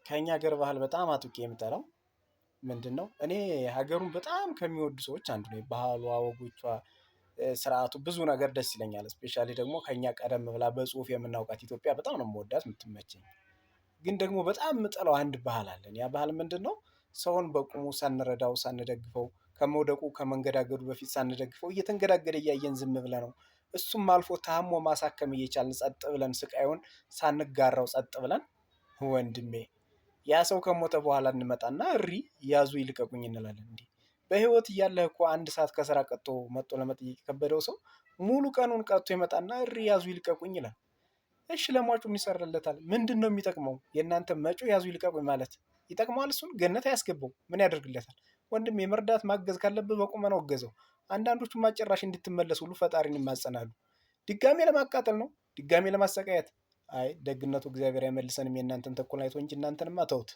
ከኛ ሀገር ባህል በጣም አጥብቄ የምጠላው ምንድነው? እኔ ሀገሩን በጣም ከሚወዱ ሰዎች አንዱ ነኝ። ባህሏ፣ ወጎቿ፣ ስርዓቱ ብዙ ነገር ደስ ይለኛል። ስፔሻሊ ደግሞ ከኛ ቀደም ብላ በጽሁፍ የምናውቃት ኢትዮጵያ በጣም ነው የምወዳት የምትመቸኝ። ግን ደግሞ በጣም የምጠላው አንድ ባህል አለን። ያ ባህል ምንድነው? ሰውን በቁሙ ሳንረዳው ሳንደግፈው ከመውደቁ ከመንገዳገዱ በፊት ሳንደግፈው እየተንገዳገደ እያየን ዝም ብለህ ነው እሱም አልፎ ታሞ ማሳከም እየቻልን ጸጥ ብለን ስቃዩን ሳንጋራው ጸጥ ብለን ወንድሜ ያ ሰው ከሞተ በኋላ እንመጣና እሪ ያዙ ይልቀቁኝ እንላለን። እንዴ በህይወት እያለህ እኮ አንድ ሰዓት ከስራ ቀጥቶ መጥቶ ለመጠየቅ የከበደው ሰው ሙሉ ቀኑን ቀጥቶ ይመጣና እሪ ያዙ ይልቀቁኝ ይላል። እሺ ለሟቹ ምን ይሰራለታል? ምንድነው የሚጠቅመው? የእናንተ መጮ ያዙ ይልቀቁኝ ማለት ይጠቅመዋል? እሱን ገነት አያስገባው? ምን ያደርግለታል? ወንድም የመርዳት ማገዝ ካለብህ በቁመናው እገዘው። አንዳንዶቹ ማጨራሽ እንድትመለስ ሁሉ ፈጣሪን ይማጸናሉ። ድጋሜ ለማቃጠል ነው? ድጋሜ ለማሰቃየት? አይ ደግነቱ እግዚአብሔር አይመልሰንም የእናንተን ተኩል አይቶ እንጂ እናንተንማ ተውት።